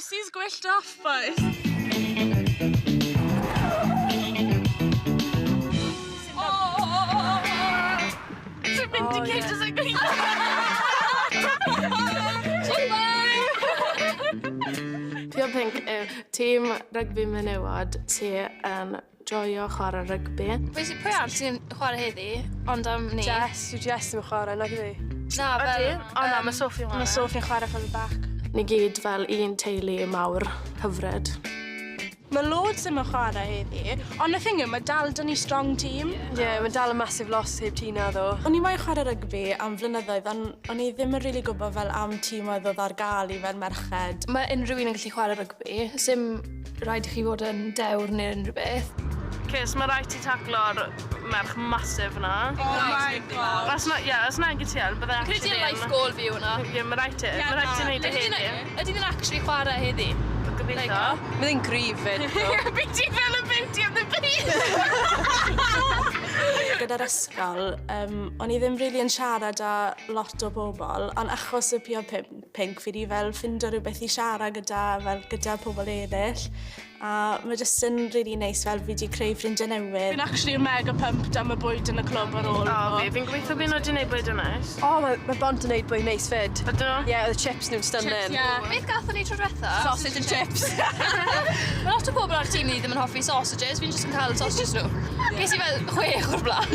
Rossi's gwyllt off, boys. Sy'n mynd i Kate as a green. Pio Pink yw tîm rygbi menywod sy'n yn joio chwarae rygbi. Pwy arall sy'n chwarae heddi, ond am ni? Jess, yw Jess yn chwarae, nag ydi? Na, fel... O na, mae Sophie chwarae. Mae Sophie'n chwarae from the back. Ni gyd fel un teulu mawr hyfryd. Mae loads yn chwarae heddi, ond y thing yw, mae dal dyn ni strong team. Ie, mae dal y massive loss heb Tina, ddo. O'n i moyn chwarae rygbi am flynyddoedd, ond o'n i ddim yn rili gwybod fel am tîm oedd ar gael i fel merched. Mae unrhyw un yn gallu chwarae rygbi. Sym rhaid i chi fod yn dewr neu unrhyw beth. Cys, mae rhaid i taclo'r merch masif yna. Oh my god. Os na'n gytiel, byddai actually... Credu life goal fi hwnna. Ie, mae rhaid i wneud y heddi. Ydy ni'n actually chwarae heddi? Gobeithio. Mae ddyn grif fyd. Fi ti fel y Beauty of the Beast! Gyda'r ysgol, o'n i ddim rili yn siarad â lot o bobl, ond achos y Pio Pink, fi di fel ffindo rhywbeth i siarad gyda pobl eraill. A mae jyst yn rili neis fel fi di creu ffrindiau newydd. Fi'n actually mega pumped am y bwyd yn y clwb ar ôl. Fi'n gobeithio fi'n oed i wneud bwyd yn neis. O, mae Bont yn neud bwyd neis fyd. Ydyn nhw? Ie, oedd y chips nhw'n stunning. Beth gathon ni tro diwetha? Sausage and chips. Mae lot o bobl ar tîm ni ddim yn hoffi sausages, fi'n jyst yn cael sausages nhw. Ges i fel 6 o'r blaen.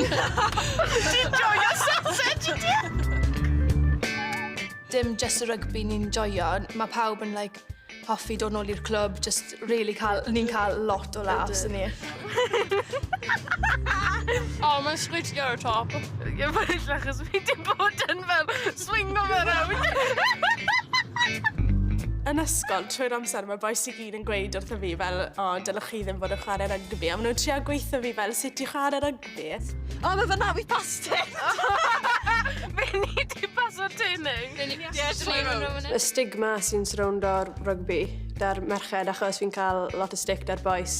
Ti'n joio sausage, ti? Dim just y rygbi ni'n joio, mae pawb yn hoffi dod nôl i'r clwb, just really ni'n cael lot o laughs yn ni. O, mae'n sgwitio ar y top. Ie, fel achos fi di bod yn fel swingo fe rawd. Yn ysgol, trwy'r amser, mae boes i gyd yn gweud wrtho fi fel, o, dylech chi ddim bod yn chwarae rygbi. A maen nhw'n trio gweithio fi fel, sut i chwarae rygbi? O, mae fyna fi past it. Fe ni di paso'r teunig. Y stigma sy'n surroundo'r rygbi, da'r merched, achos fi'n cael lot o stick da'r boes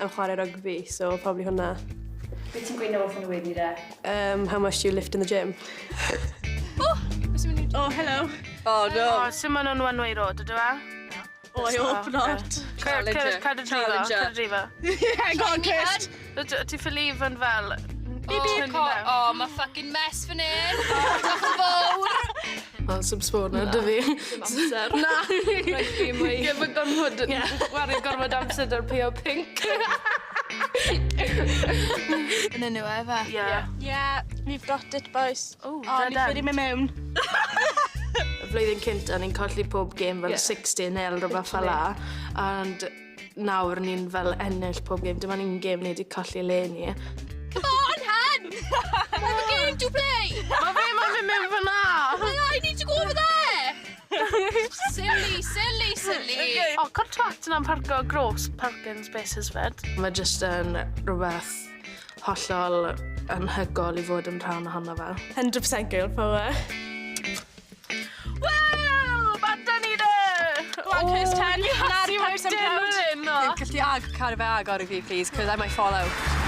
am chwarae rygbi, so probably hwnna. Beth ti'n gweud off yn y wedi de? How much do you lift in the gym? Oh, hello. Oh, no. O, sy'n ma'n nhw'n one-way road, ydw e? O, I hope not. Cad y drifa. Yeah, go on, Kirst. Ti ffilif yn fel... O, mae fucking mess fan hyn. Diolch yn fawr. O, sy'n sbwr na, dy fi. Dim amser. Na. Rhaid fi mwy. Ie, mae gormod yn wario gormod amser dy'r Pio Pink. Yn enw fe? Yeah. We've got it, boys. O, ni ffyrir mynd mewn. Y flwyddyn cynta, ni'n colli pob gêm fel 60-0, rhywbeth fel la. And nawr ni'n fel ennill pob gêm. Dyma ni'n gêm ni wedi colli le ni. Come on, Hen! I have a game to play! Mae fe ma'n mynd fyna. I need to go over there! Silly. O, contract yna'n parco gross parking spaces fed. Mae jyst yn rhywbeth hollol anhygol i fod yn rhan ohono fe. 100% girl power. Wel, bada ni de! on, Kirst, 10. Na'r i wedi yn. Could you ag carry fe agor I fi, please, because I might fall out.